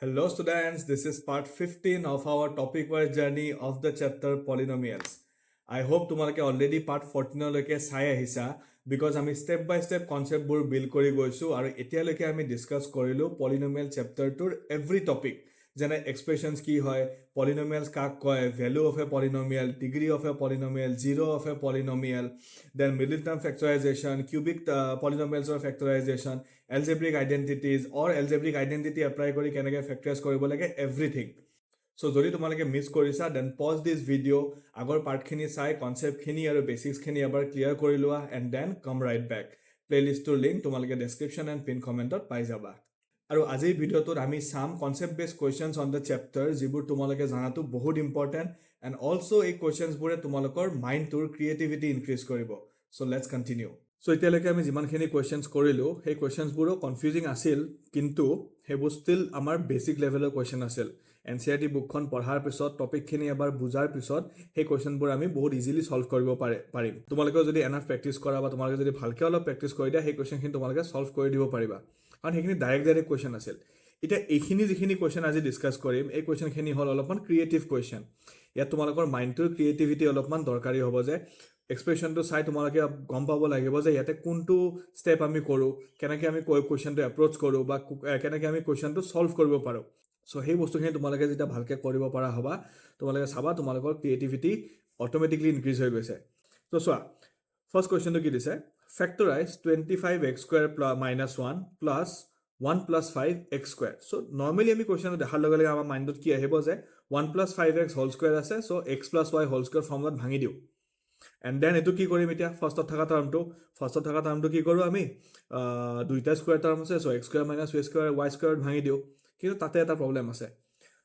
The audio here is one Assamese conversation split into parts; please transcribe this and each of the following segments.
Hello students, this is part 15 of our topic-wise journey of the chapter Polynomials. I hope তোমালোকে already part 14 লৈকে চাই আহিছা because আমি step by step concept বোৰ build কৰি গৈছো আৰু এতিয়ালৈকে আমি discuss কৰিলো polynomial chapter টোৰ every topic যেনে expressions কি হয়, polynomials কাক কয়, value of a polynomial, degree of a polynomial, zero of a polynomial, then middle term factorization, cubic polynomials or factorization, algebraic identities or algebraic identity apply কৰি কেনেকৈ factorize কৰিব লাগে everything. So যদি তোমালোকে মিস কৰিছা then pause this video, আগৰ পাৰ্টখিনি চাই কনসেপ্টখিনি আৰু বেসিক্সখিনি এবাৰ ক্লিয়াৰ কৰি লোৱা and then come right back. প্লেলিষ্টৰ লিংক তোমালোকে ডেসক্ৰিপশন এণ্ড পিন কমেন্টত পাই যাবা। আৰু আজিৰ ভিডিওটোত আমি some concept based questions on the chapter যিবোৰ তোমালোকে জানাটো বহুত ইম্পৰ্টেন্ট এণ্ড অলসো এই কোৱেশ্চনছবোৰে তোমালোকৰ মাইণ্ডটোৰ ক্ৰিয়েটিভিটি ইনক্ৰিজ কৰিব। So let's continue. সো এতিয়ালৈকে আমি যিমানখিনি কোৱেশ্চনছ কৰিলো সেই কোৱেশ্চনছবোৰো কনফিউজিং আছিল, কিন্তু সেইবোৰ ষ্টিল আমাৰ বেসিক লেভেলৰ কোৱেশ্চন আছিল। NCERT বুকখন পঢ়াৰ পিছত টপিকখিনি এবাৰ বুজাৰ পিছত সেই কোৱেশ্চনবোৰ আমি বহুত ইজিলি সলভ কৰিব পাৰিম। তোমালোকে যদি এনাফ প্ৰেক্টিছ কৰা বা তোমালোকে যদি ভালকৈ অলপ প্ৰেক্টিছ কৰি দিয়া সেই কোৱেশ্চনখিনি তোমালোকে সলভ কৰি দিব পাৰিবা, কাৰণ সেইখিনি ডাইৰেক্ট কোৱেশ্চন আছিল। এতিয়া এইখিনি যিখিনি কোৱেশ্চন আজি ডিসকাস কৰিম এই কোৱেশ্চনখিনি হ'ল অলপমান ক্ৰিয়েটিভ কোৱেশ্চন। ইয়াত তোমালোকৰ মাইণ্ডটোৰ ক্ৰিয়েটিভিটি অলপমান দৰকাৰী হ'ব যে এক্সপ্ৰেশনটো চাই তোমালোকে গম পাব লাগিব যে ইয়াতে কোনটো ষ্টেপ আমি কৰোঁ, কেনেকৈ আমি কোৱেশ্চনটো এপ্ৰ'চ কৰোঁ বা কেনেকৈ আমি কোৱেশ্চনটো সলভ কৰিব পাৰোঁ। সো সেই বস্তুখিনি তোমালোকে যেতিয়া ভালকৈ কৰিব পৰা হ'বা তোমালোকে চাবা তোমালোকৰ ক্ৰিয়েটিভিটি অটোমেটিকলি ইনক্ৰিজ হৈ গৈছে। তো চোৱা ফাৰ্ষ্ট কুৱেশ্যনটো কি দিছে, ফেক্টৰাইজ 25x² - 1 plus 1 + 5x²। So normally আমি কুৱেশ্যনটো দেখাৰ লগে লগে আমাৰ মাইণ্ডত কি আহিব যে 1 + 5x² আছে, সো x + y² ফৰ্মুলাত ভাঙি দিওঁ। এণ্ড দেন এইটো কি কৰিম, এতিয়া ফাৰ্ষ্টত থকা টাৰ্মটো কি কৰোঁ আমি, দুইটা স্কুৱেৰ টাৰ্ম আছে, সো x² - y² y² ভাঙি দিওঁ। কিন্তু তাতে এটা প্ৰব্লেম আছে,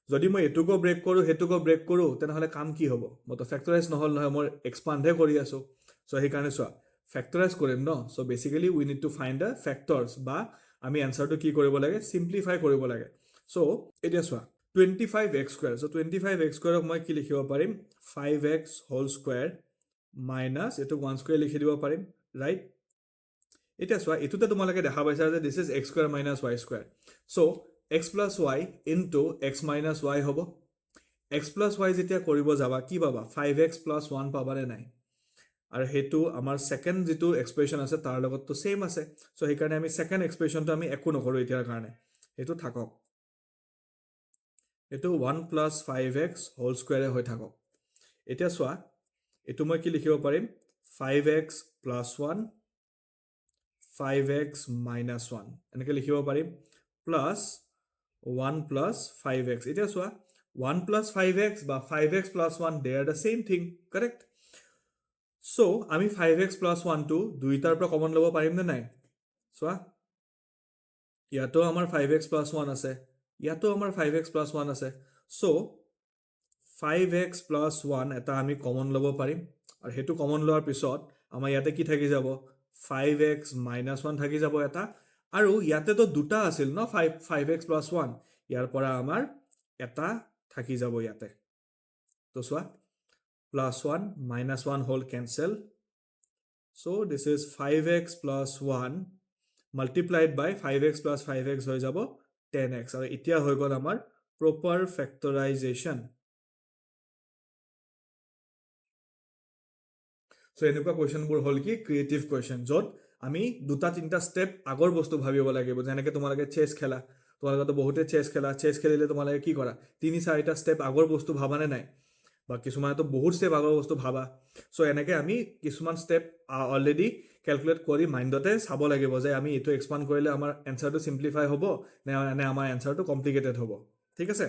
যদি মই এইটোকো ব্ৰেক কৰোঁ সেইটোকো ব্ৰেক কৰোঁ তেনেহ'লে কাম কি হ'ব, মইতো ফেক্টৰাইজ নহ'ল নহয়, মই এক্সপাণ্ডহে কৰি আছোঁ। সো সেইকাৰণে চোৱা ফেক্টৰাইজ কৰিম ন, so basically we need to find the factors, বা আমি এনচাৰটো কি কৰিব লাগে, চিম্প্লিফাই কৰিব লাগে। সো এতিয়া চোৱা 25x², সো 25x² মই কি লিখিব পাৰিম, 5x² মাইনাছ এইটো 1² লিখি দিব পাৰিম, ৰাইট। এতিয়া চোৱা এইটোতে তোমালোকে দেখা পাইছা যে this is x² - y²। So x + y into x - y হ'ব। x + y যেতিয়া কৰিব যাবা কি পাবা, 5x + 1 পাবানে নাই, আৰু সেইটো আমাৰ সেকেন্ড যিটো এক্সপ্ৰেশন আছে তাৰ লগততো সেম আছে। সো সেইকাৰণে আমি সেকেন্ড এক্সপ্ৰেশনটো আমি একো নকৰোঁ এতিয়াৰ কাৰণে, সেইটো থাকক, এইটো 1 + 5x² হৈ থাকক। এতিয়া চোৱা এইটো মই কি লিখিব পাৰিম, 5x + 1 5x - 1 এনেকৈ লিখিব পাৰিম, প্লাছ 1 + 5x। এতিয়া চোৱা 1 + 5x বা 5x + 1 they are the same thing, correct. So আমি 5x + 1টো দুইটাৰ পৰা কমন ল'ব পাৰিম নে নাই, চোৱা ইয়াতো আমাৰ 5x + 1 আছে, ইয়াতো আমাৰ 5x + 1 আছে। সো 5x + 1 এটা আমি কমন ল'ব পাৰিম, আৰু সেইটো কমন লোৱাৰ পিছত আমাৰ ইয়াতে কি থাকি যাব, 5x - 1 থাকি যাব এটা, আৰু ইয়াতেতো দুটা আছিল ন, 5x + 1, ইয়াৰ পৰা আমাৰ এটা থাকি যাব ইয়াতে। তো চোৱা +1 - 1 হ'ল cancel. So this is 5x + 1 multiplied by 5x + 5x হৈ যাব 10x, আৰু এতিয়া হৈ গ'ল আমাৰ প্ৰপাৰ ফেক্টৰাইজেশ্যন। সো এনেকুৱা কুৱেশ্যনবোৰ হ'ল কি ক্ৰিয়েটিভ কুৱেশ্যন, য'ত আমি দুটা তিনিটা ষ্টেপ আগৰ বস্তু ভাবিব লাগিব। যেনেকৈ তোমালোকে চেছ খেলা, তোমালোকেতো বহুতে চেছ খেলিলে তোমালোকে কি কৰা, 3-4টা ষ্টেপ আগৰ বস্তু ভাবানে নাই, বা কিছুমানেতো বহুত ষ্টেপ আগৰ বস্তু ভাবা। সো এনেকৈ আমি কিছুমান ষ্টেপ অলৰেডি কেলকুলেট কৰি মাইণ্ডতে চাব লাগিব যে আমি এইটো এক্সপাণ্ড কৰিলে আমাৰ এনচাৰটো চিম্প্লিফাই হ'ব নে আমাৰ এনচাৰটো কমপ্লিকেটেড হ'ব, ঠিক আছে।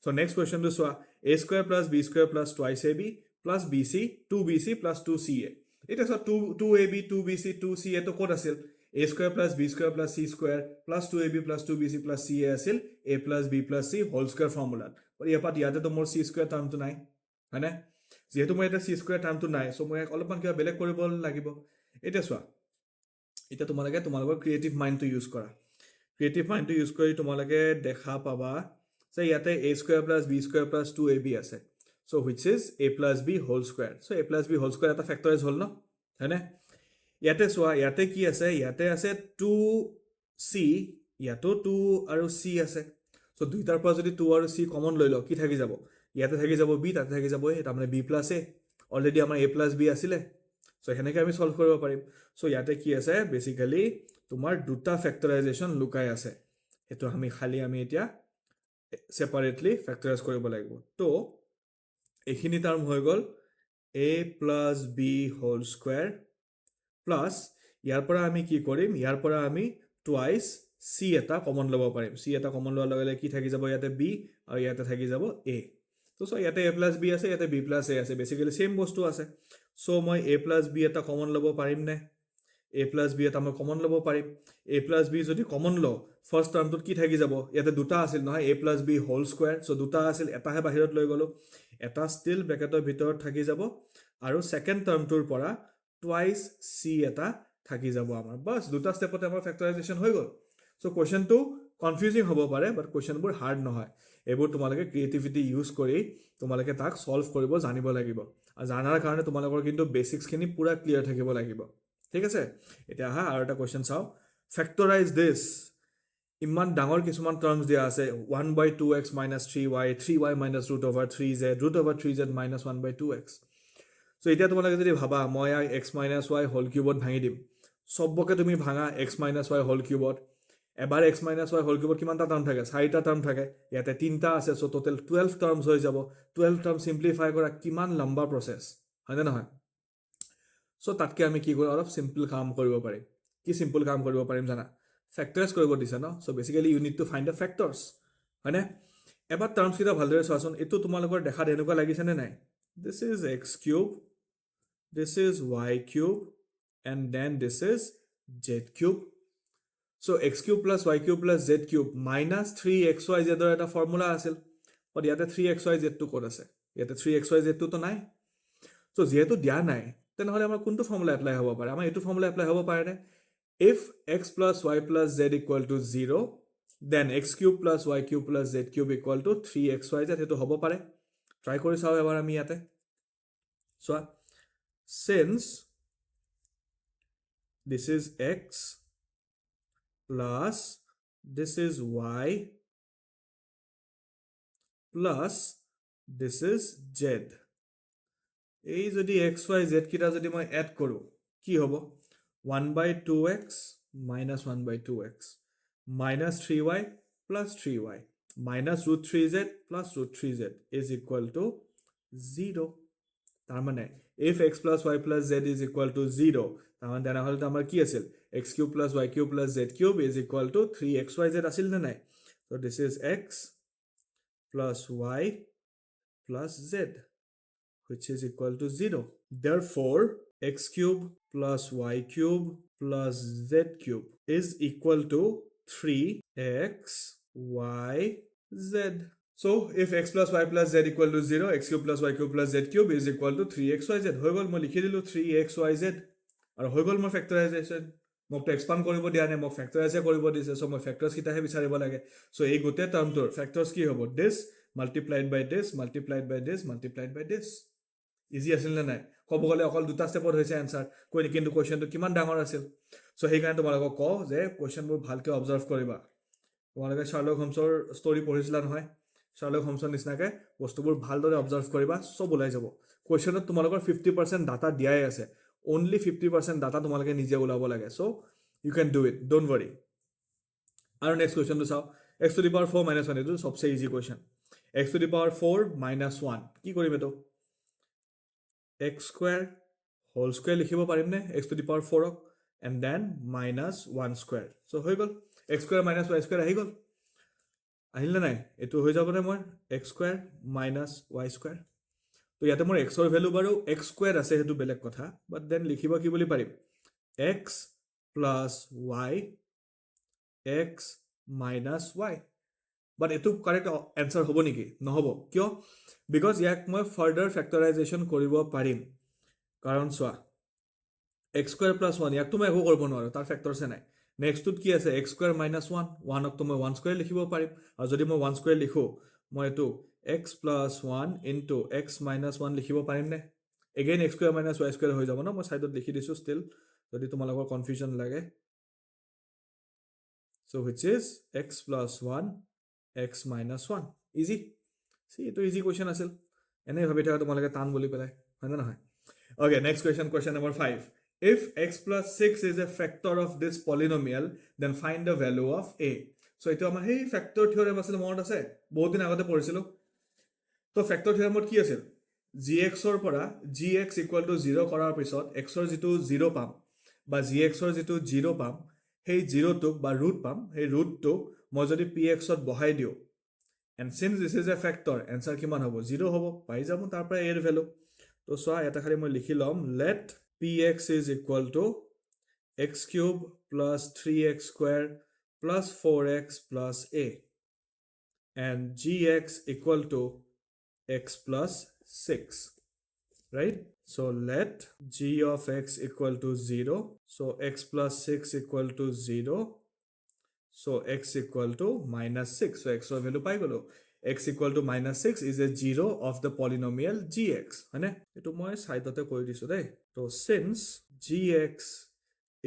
সো নেক্সট কুৱেশ্যনটো চোৱা, a² + b² + 2ab + bc 2bc + 2ca। এতিয়া চোৱা 2ab 2bc 2ca তো ক'ত আছিল, a² + b² + c² + 2ab + 2bc + ca আছিল a + b + c হোল² ফৰ্মুলাত। ইয়াতেতো মোৰ c² টাৰ্মটো নাই, হয়নে, যিহেতু মই এতিয়া c² টাৰ্মটো নাই, সো মই অলপমান কিবা বেলেগ কৰিব লাগিব। এতিয়া চোৱা এতিয়া তোমালোকৰ ক্ৰিয়েটিভ মাইণ্ডটো ইউজ কৰা, ক্ৰিয়েটিভ মাইণ্ডটো ইউজ কৰি তোমালোকে দেখা পাবা যে ইয়াতে a² + b² + 2ab আছে, so which is a + b whole. So a + b whole এটা ফেক্টৰাইজ হ'ল ন, হয়নে। ইয়াতে চোৱা ইয়াতে কি আছে, ইয়াতে আছে 2c, ইয়াতো 2 আৰু c আছে। সো দুইটাৰ পৰা যদি 2 আৰু c কমন লৈ লওঁ কি থাকি যাব ইয়াতে থাকি যাব b তাতে থাকি যাব a তাৰমানে b প্লাছ a অলৰেডি আমাৰ a প্লাছ b আছিলে সো সেনেকৈ আমি সলভ কৰিব পাৰিম সো ইয়াতে কি আছে বেসিক্যালি তোমাৰ দুটা ফেক্টৰাইজেশ্যন লুকাই আছে সেইটো আমি খালি আমি এতিয়া সেপাৰেটলি ফেক্টৰাইজ কৰিব লাগিব তো এইখিনি টাৰ্ম হৈ গ'ল a plus b whole square plus ইয়াৰ পৰা আমি কি কৰিম ইয়াৰ পৰা আমি টুৱাইস c এটা কমন ল'ব পাৰিম c এটা কমন লোৱাৰ লগে লগে কি থাকি যাব ইয়াতে b আৰু ইয়াতে থাকি যাব a তো সো ইয়াতে a প্লাছ b আছে ইয়াতে b প্লাছ a আছে বেসিক্যালি সেম বস্তু আছে সো মই a প্লাছ b এটা কমন ল'ব পাৰিম নে a প্লাছ b এটা মই কমন ল'ব পাৰিম a প্লাছ b যদি কমন লওঁ ফাৰ্ষ্ট টাৰ্মটোত কি থাকি যাব ইয়াতে দুটা আছিল নহয় a plus b whole square so দুটা আছিল এটাহে বাহিৰত লৈ গলো এটা ষ্টিল ব্ৰেকেটৰ ভিতৰত থাকি যাব আৰু সেকেন্ড টাৰ্মটোৰ পৰা টুৱাইস c এটা থাকি যাব আমাৰ বাস দুটা স্টেপতে আমাৰ ফেক্টৰাইজেশ্যন হৈ গ'ল সো কোৱেশ্চনটো কনফিউজিং হ'ব পাৰে বাট কোৱেশ্চনবোৰ হাৰ্ড নহয় এইবোৰ তোমালোকে ক্ৰিয়েটিভিটি ইউজ কৰি তোমালোকে তাক সলভ কৰিব জানিব লাগিব আৰু জানাৰ কাৰণে তোমালোকৰ কিন্তু বেসিক্সখিনি পুৰা ক্লিয়াৰ থাকিব লাগিব ঠিক আছে এতিয়া আহা আৰু এটা কোৱেশ্চন চাও ফেক্টৰাইজ দিস ইমান ডাঙৰ কিছুমান টাৰ্মছ দিয়া আছে 1/2x - 3y 3y - √3z √3z - 1/2x so এতিয়া তোমালোকে যদি ভাবা মই x - y হোল কিউবত ভাঙি দিম সবকে তুমি ভাঙা x - y হোল কিউবত এবাৰ x - y হোল কিউবত কিমানটা টাৰ্ম থাকে চাৰিটা টাৰ্ম থাকে ইয়াতে তিনটা আছে সো টোটাল 12 টাৰ্মছ হৈ যাব 12 টাৰ্ম সিম্পলিফাই কৰা কিমান লম্বা প্ৰসেস হয় না নহয় সো তাতকে আমি কি কৰিম অলপ সিম্পল কাম কৰিব পাৰিম কি সিম্পল কাম কৰিব পাৰিম জানা ফেক্টৰাইজ কৰিব দিছে ন so basically you need to find the factors হয় না এবাৰ টাৰ্মছ কিটা ভালদৰে চোৱাচোন এটো তোমালোকৰ দেখাত এনেকুৱা লাগিছে নে নাই this is x cube this is y cube and then this is z cube so x cube plus y cube plus z cube minus 3xyz er eta formula asil but yate 3xyz to kod ase yate 3xyz to নাই so যেহেতু দিয়া নাই তেনেহলে আমাৰ কোনটো ফৰ্মুলা এপ্লাই হ'ব পাৰে আমাৰ এটো ফৰ্মুলা এপ্লাই হ'ব পাৰে নে if x plus y plus z equal to 0 then x cube plus y cube plus z cube equal to 3xyz হেতু হ'ব পাৰে ট্ৰাই কৰি চাও এবাৰ আমি ইয়াতে so since this is x plus this is y plus this is z এই যদি x y z কিটা যদি মই এড কৰো কি হ'ব 1/2x minus 1/2x minus 3y plus 3y minus √3z plus √3z is equal to 0 তাৰমানে if x plus y plus z is equal to 0 তাৰমানে তেনেহলে তো আমাৰ কি আছিল x cube plus y cube plus z cube is equal to 3xyz আছিল নে নাই so this is x plus y plus z which is equal to 0 therefore x cube plus y cube plus z cube is equal to 3x y z so if x plus y plus z equal to 0 x cube plus y cube plus z cube is equal to 3xyz হৈ গল মই লিখি দিলো 3xyz আৰু হৈ গল মোৰ ফেক্টৰাইজেশ্যন মোক এক্সপান্ড কৰিব দিয়া নাই মোক ফেক্টৰাইজ কৰিব দিছে সো মই ফেক্টৰস কিটাহে বিচাৰিব লাগে সো এই গোটে টাৰ্মটোৰ ফেক্টৰস কি হ'ব this multiplied by this multiplied by this multiplied by this easy আছিল না নাই কব গলে অকল দুটা স্টেপত হৈছে আনসাৰ কোন কিন্তু কোৱেশ্চনটো কিমান ডাঙৰ আছিল সো সেই কাৰণে তোমালোকক কও যে কোৱেশ্চনবোৰ ভালকে অবজাৰ্ভ কৰিবা তোমালোকে শাৰ্লক হোমছৰ ষ্টৰী পঢ়িছিলা নহয় শাৰ্লক হোমছৰ নিচিনাকে বস্তুবোৰ ভালদৰে অবজাৰ্ভ কৰিবা সব ওলাই যাব কোৱেশ্চনত তোমালোকৰ 50% ডাটা দিয়াই আছে only 50% ডাটা তোমালোকে নিজে ওলাব লাগে so you can do it don't worry আৰু নেক্সট কোৱেশ্চনটো চাও x to the power 4 minus 1 এটো সবচে easy question x to the power 4 minus 1 কি কৰিম এটো x square whole square লিখিব পাৰিম নে x to the power 4 and then minus 1 square so হৈ গল x square minus y square আহি গল আহিল নাই এটো হৈ যাব নে মই x square minus y square তো ইয়াতে মোৰ x ৰ ভ্যালু বাৰু x square আছে হেতু বেলেগ কথা বাট দেন লিখিব কি বুলি পাৰিম x plus y x minus y but এটো কাৰেক্ট আনসাৰ হ'ব নেকি নহব কিয় because ইয়াক মই ফাৰ্দাৰ ফেক্টৰাইজেশ্যন কৰিব পাৰিম কাৰণ সোৱা x square plus 1 ইয়াক তো মই একো কৰিব নোৱাৰো তাৰ ফেক্টৰছ নাই নেক্সট টুত কি আছে x square minus 1 1 ক তো মই 1 square লিখিব পাৰিম আৰু যদি মই 1 square লিখো মই এটো x plus 1 into x minus 1 লিখিব পাৰিম নে again x square minus y square হৈ যাব ন মই সাইডত লিখি দিছো still যদি তোমালোকৰ কনফিউজন লাগে so which is x plus 1 x minus 1 easy see to easy question আছিল এনে ভাবি থাকা তোমালোকে টান বুলি পেলাই হয় না নহয় okay next question number 5 if x plus 6 is a factor of this polynomial then find the value of a so eto amar hey factor theorem asile মনত আছে বহুত দিন আগতে পঢ়িছিলো তো factor theorem কি আছিল gx or পৰা gx equal to 0 কৰাৰ পিছত x or যেটো 0 পাম বা gx or যেটো 0 পাম সেই 0 টোক বা root পাম সেই root টো মই যদি px ত বহাই দিও and since this is a factor answer কিমান হ'ব 0 হ'ব পাই যাম তাৰ পৰা a ৰ ভ্যালু তো সোয়া এটা খালি মই লিখি লম let px is equal to x cube plus 3x square plus 4x plus a and gx equal to x plus 6 right so let g of x equal to 0 so x plus 6 equal to 0 so x equal to minus 6 so x value pai golo x equal to minus 6 is a 0 of the polynomial gx hane etu moi side ote koi disu dei so since gx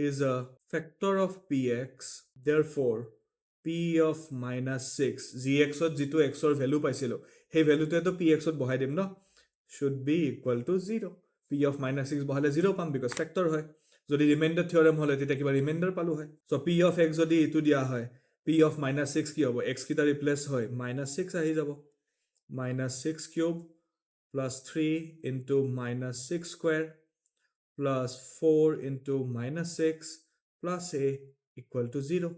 is a factor of px therefore p of minus 6 gx ot jitu x or value paisilo he value to px ot bahai dim no should be equal to 0 p of minus 6 bahale 0 pam because factor hoy যদি রিমাইন্ডার থিওরেম হলে তেতিয়া কিবা রিমাইন্ডার পালো হয় সো p of x যদি ইটো দিয়া হয় p of minus 6 কি হ'ব x কিটা রিপ্লেস হয় minus 6 আহি যাব minus 6 cube plus 3 into minus 6 square plus 4 into minus 6 plus a equal to 0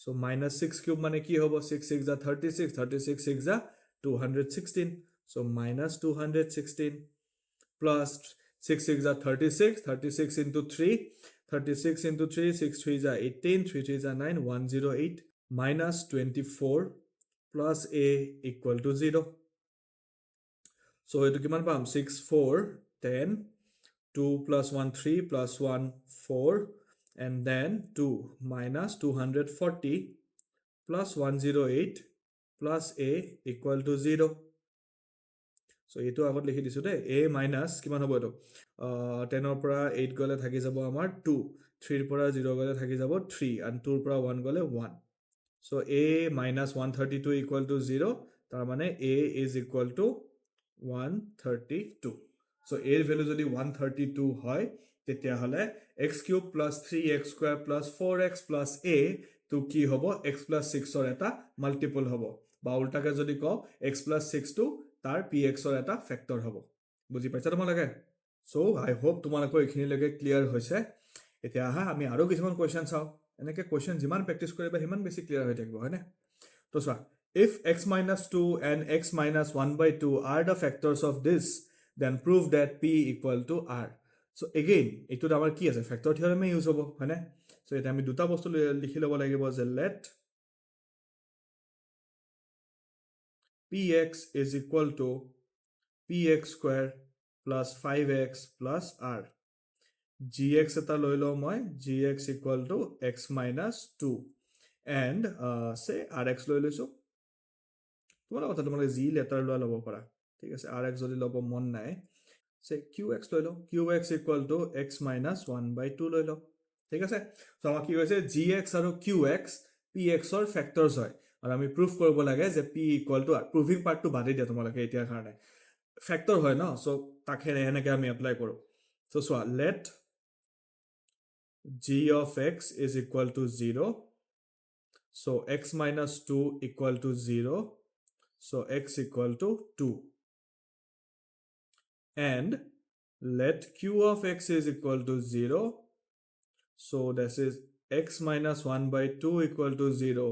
so minus 6 cube মানে কি হ'ব 6 6 are 36 36 6 are 216 so minus 216 plus 6 6 are 36 36 into 3 36 into 3 6 3 are 18 3 3 are 9 108 minus 24 plus a equal to 0 so etu kiman pam 6 4 10 2 plus 1 3 plus 1 4 and then 2 minus 240 plus 108 plus a equal to 0 so eto agot likhi disu de a minus kiman hobo eto 10 or pora 8 gole thaki jabo amar 2 3 r pora 0 gole thaki jabo 3 and 2 r pora 1 gole 1 so a minus 132 equal to 0 tar mane a is equal to 132 so a value jodi 132 hoy tetia hole x cube plus 3x square plus 4x plus a to ki hobo x plus 6 or eta multiple hobo ba ulta ke jodi ko x plus 6 to tar px or eta factor hobo buji paisa tomalage so I hope tumalako ekhini lege clear hoise etia ha ami aro kisman question sao eneke question jiman practice koriba himan beshi clear hoy thakbo hane to sa if x minus 2 and x minus 1 by 2 are the factors of this then prove that p equal to r so again etu amar ki ase factor theorem e use hobo hane so eta ami duta bostu likhi lobo lagibo je let px is equal to px square plus 5x plus r gx eta loi lo moi gx equal to x minus 2 and say rx loi loiso তোমার কথা তোমালে জি লেটার লয় লব পারা ঠিক আছে rx যদি লব মন নাই say qx লই লো qx equal to x minus 1 by 2 লই লো ঠিক আছে সো আমাক কি হৈছে gx আৰু qx px ৰ ফ্যাক্টৰস হয় আৰু আমি প্ৰুফ কৰিব লাগে যে p equal to r প্ৰুভিং পাৰ্টটো বাদে দিয়া তোমালকে এতিয়া কাৰণে ফ্যাক্টৰ হয় ন সো তাকে এনেকে আমি এপ্লাই কৰো so so let g of x is equal to 0 so x minus 2 equal to 0 so x equal to 2 and let q of x is equal to 0 so this is x minus 1 by 2 equal to 0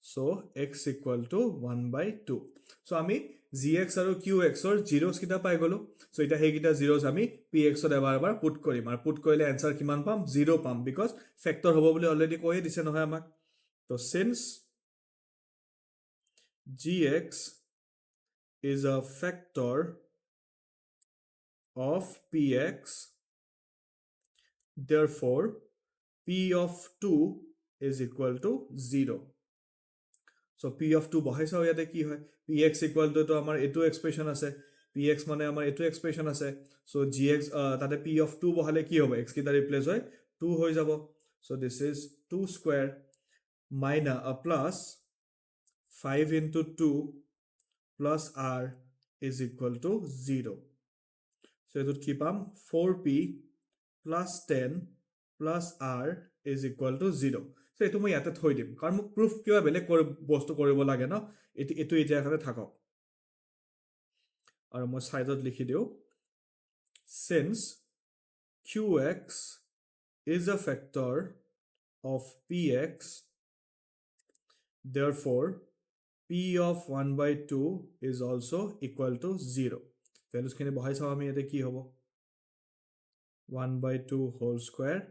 so x equal to 1 by 2 so ami gx aru qx or zeros kita pai golo so eta he kita zeros ami px or ebar ebar put korim ar put koile answer kiman pam 0 pam because factor hobo boli already koye dise nohoy amak so since gx is a factor of px therefore p of 2 is equal to 0 so p of 2 বহাইছা ইয়াতে কি হয় px equal to আমাৰ এটো এক্সপ্ৰেশন আছে px মানে আমাৰ এটো এক্সপ্ৰেশন আছে so gx তাতে p of 2 বহালে কি হ'ব x কিটা ৰিপ্লেস হয় 2 হৈ যাব so this is 2 square minus a plus 5 into 2 plus r is equal to 0. So এইটোত কি পাম 4p plus 10 plus r is equal to 0. So এইটো মই ইয়াতে থৈ দিম কাৰণ মোক proof কিবা বেলেগ বস্তু কৰিব লাগে ন এইটো এতিয়া এখানে থাকক আৰু মই সাইডত লিখি দিও since qx is a factor of px, therefore p of 1 by 2 is also equal to 0. Values খিনি বহাই চাও আমি এতে কি হ'ব 1 by 2 whole square.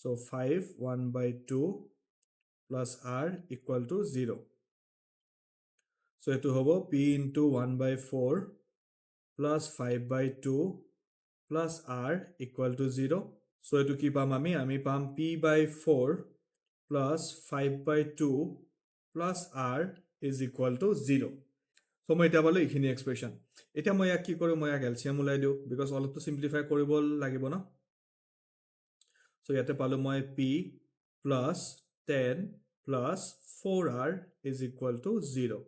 So 5 1 by 2 plus r equal to 0. So etu hobo p into 1 by 4 plus 5 by 2 plus r equal to 0. So etu ki pam ami pam p by 4 plus 5 by 2 plus r is equal to 0. So মই এটা বলে ইখিনি এক্সপ্ৰেশন এটা মই কি কৰো মই এলসিএম উলাই দিও বিকজ অলপ তো সিম্পলিফাই কৰিব লাগিব না So ইয়াতে পালো মই p plus 10 plus 4r is equal to 0.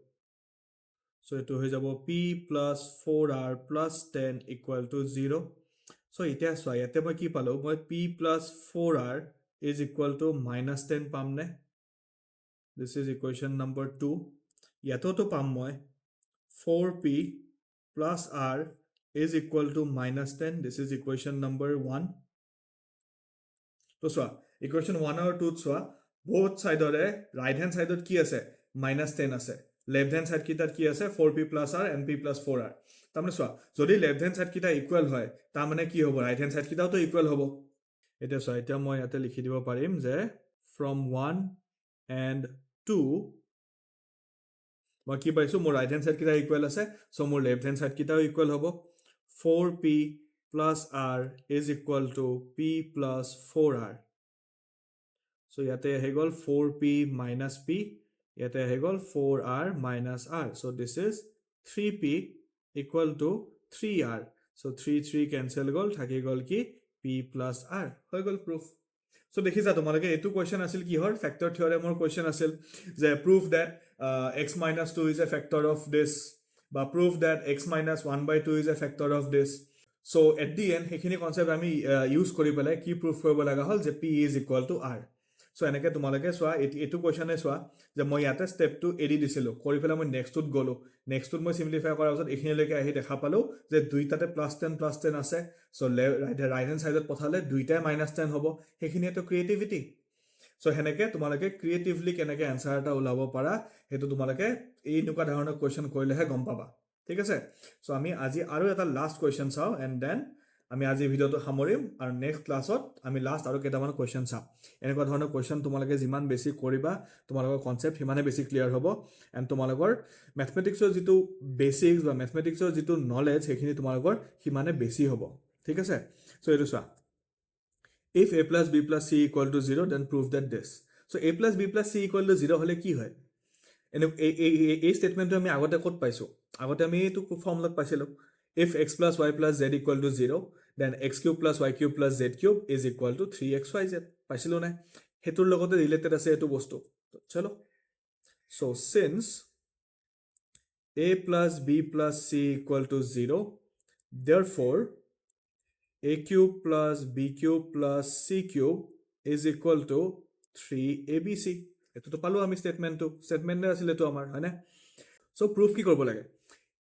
So etu হৈ যাব p plus 4r plus 10 equal to 0. So এতিয়া সো ইয়াতে মই কি পালো মই p plus 4r is equal to minus 10 পাম নে This is equation number 2. ইয়াতো তো পাম মই 4p plus r is equal to minus 10. This is equation number 1. So equation 1 और 2 both side ore right hand side কি আছে minus 10 আছে left hand side কিটা কি আছে 4p plus r and p plus 4r তামনে যদি left hand side কিটা equal হয় তা মানে কি হ'ব right hand side কিটাও তো equal হ'ব এটা এটা মই ইয়াতে লিখি দিব পাৰিম যে from 1 and 2 মই কি পাইছো মোৰ right hand side কিটা equal আছে so মোৰ left hand side কিটাও equal হ'ব 4p plus r is equal to p plus 4r. So yate hegol 4p minus p, yate hegol 4r minus r. So this is 3p equal to 3r. So 3 cancel gol thaki gol ki p plus r. Hegol proof. So dekhisa tomalage etu question asil ki hor factor theorem or question asil je prove that x minus 2 is a factor of this ba prove that x minus 1 by 2 is a factor of this. So at the end hekhini concept ami use kori pele ki proof koribo laga hol je p is equal to r. So এনেকে তোমালকে সোয়া এটু কোৱেশ্চনে সোয়া যে মই ইয়াতে স্টেপ 2 এডি দিছিলো কৰি ফেলা মই নেক্সটত গলো নেক্সটত মই সিম্পলিফাই কৰাৰ পিছত এখিনিলৈকে আহি দেখা পালো যে দুইটাতে +10 আছে সো ৰাইট হ্যান্ড সাইডত পঠালে দুইটাই -10 হ'ব হেখিনি তো ক্ৰিয়েটিভিটি সো হেনেকে তোমালকে ক্ৰিয়েটিভলি কেনেকে আনসাৰ এটা উলাব পাৰা হেতু তোমালকে এই নুকা ধৰণৰ কোৱেশ্চন কৰিলেহে গম পাবা ঠিক আছে সো আমি আজি আৰু এটা লাষ্ট কোৱেশ্চন চাও এন্ড দেন আমি আজি ভিডিওটো সামৰিম আৰু নেক্সট ক্লাছত আমি লাষ্ট আৰু কেইটামান কোৱেশ্চন চাম এনেকুৱা ধৰণৰ কোৱেশ্চন তোমালোকে যিমান বেছি কৰিবা তোমালোকৰ কনসেপ্ট হিমানে বেছি ক্লিয়াৰ হ'ব এন্ড তোমালোকৰ ম্যাথমেটিক্সৰ যেটো বেসিক্স বা ম্যাথমেটিক্সৰ যেটো নলেজ হেখিনি তোমালোকৰ হিমানে বেছি হ'ব ঠিক আছে সো এটো চোৱা if a plus b plus c equal to 0 then prove that this so a plus b plus c equal to 0 হলে কি হয় এনে এই স্টেটমেন্টটো আমি আগতে কত পাইছো আগতে আমি এটো ফৰ্মুলাত পাইছিলো if x plus y plus z equal to 0 then x cube plus y cube plus z cube is equal to 3xyz পাইছিলো না হেতুৰ লগতে ৰিলেটেড আছে এটো বস্তু চলো so since a plus b plus c equal to 0 therefore a cube plus b cube plus c cube is equal to 3abc এটো তো পালো আমি স্টেটমেন্ট আছিল এটো আমাৰ হয়নে so proof কি কৰিব লাগে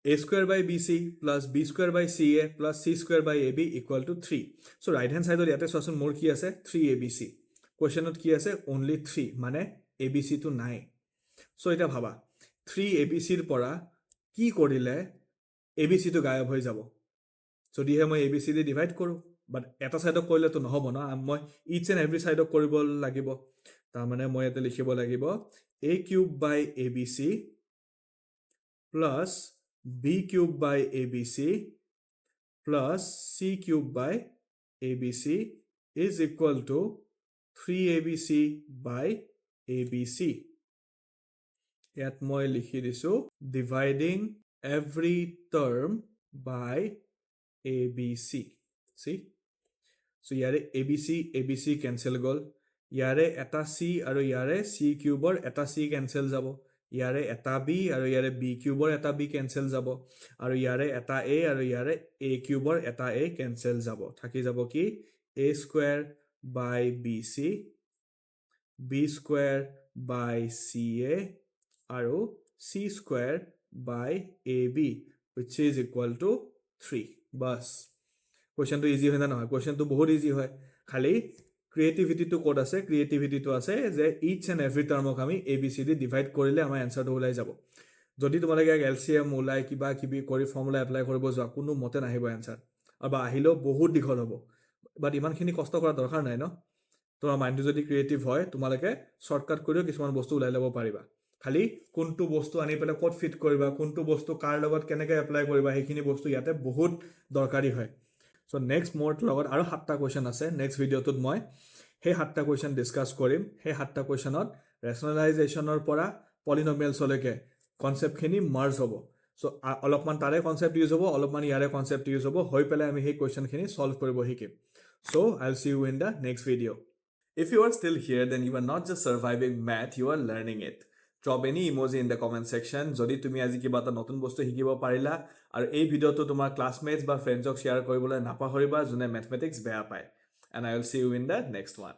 a square by bc plus b square by ca plus c square by ab equal to 3 so right hand side ইয়াতে সোয়াসন মোৰ কি আছে 3abc কোৱেশ্চনত কি আছে only 3 মানে abc to নাই so এটা ভাবা 3abc ৰ পৰা কি কৰিলে abc to গায়ব হৈ যাব যদি হে মই abc দি ডিভাইড কৰো বাট এটা সাইডক কৰিলে তো নহব না মই ইচ এন্ড এভৰি সাইডক কৰিব লাগিব তাৰ মানে মই এতে লিখিব লাগিব a cube by abc plus b cube by abc plus c cube by abc is equal to 3abc by abc ইয়াত মই লিখি দিছো dividing every term by abc see so yare abc cancel gol yare eta c aru yare c cube or eta c cancel jabo ইয়াৰে এটা b আৰু ইয়াৰে b কিউবৰ এটা b কেনসেল যাব আৰু ইয়াৰে এটা a আৰু ইয়াৰে a কিউবৰ এটা a কেনসেল যাব থাকি যাব কি a square by bc b square by ca আৰু c square by ab which is equal to 3 বাস কোৱেশ্চনটো ইজি হয় না নহয় কোৱেশ্চনটো বহুত ইজি হয় খালি ক্ৰিয়েটিভিটিটো কোড আছে ক্ৰিয়েটিভিটিটো আছে যে ইচ এণ্ড এভৰি টাৰ্মক আমি abcd ডিভাইড কৰিলে আমাৰ এনসাৰটো ওলাই যাব যদি তোমালোকে এলসিএম ওলাই কিবা কিবি কৰি ফৰ্মুলা এপ্লাই কৰিব যোৱা কোনো মতে নাহিব এনসাৰ আৰু আহিলেও বহুত দীঘল হ'ব বাট ইমানখিনি কষ্ট কৰা দৰকাৰ নাই ন তোমাৰ মাইণ্ডটো যদি ক্ৰিয়েটিভ হয় তোমালোকে শৰ্টকাট কৰিও কিছুমান বস্তু ওলাই ল'ব পাৰিবা খালি কোনটো বস্তু আনি পেলাই ক'ত ফিট কৰিবা কোনটো বস্তু কাৰ লগত কেনেকৈ এপ্লাই কৰিবা সেইখিনি বস্তু ইয়াতে বহুত দৰকাৰী হয় সো নেক্সট মোৰ লগত আৰু 7টা কোৱেশ্চন আছে নেক্সট ভিডিঅ'টোত মই সেই 7টা কোৱেশ্চন ডিসকাস কৰিম সেই 7টা কোৱেশ্চনত ৰেশনালাইজেশনৰ পৰা পলিনোমিয়েলছলৈকে কনসেপ্টখিনি মাৰ্জ হ'ব সো অলপমান তাৰে কনসেপ্ট ইউজ হ'ব অলপমান ইয়াৰে কনসেপ্ট ইউজ হ'ব হৈ পেলাই আমি সেই কোৱেশ্চনখিনি সলভ কৰিব শিকিম সো আইল সি U in the next video' If you are still here, then you are not just surviving math, you are learning it. Drop any emoji in the comment section. যদি তুমি আজি কিবা এটা নতুন বস্তু শিকিব পাৰিলা আৰু এই ভিডিঅ'টো তোমাৰ ক্লাছমেটছ বা ফ্ৰেণ্ডছক শ্বেয়াৰ কৰিবলৈ নাপাহৰিবা যোনে মেথমেটিক্স বেয়া পায়। And I will see you in the next one.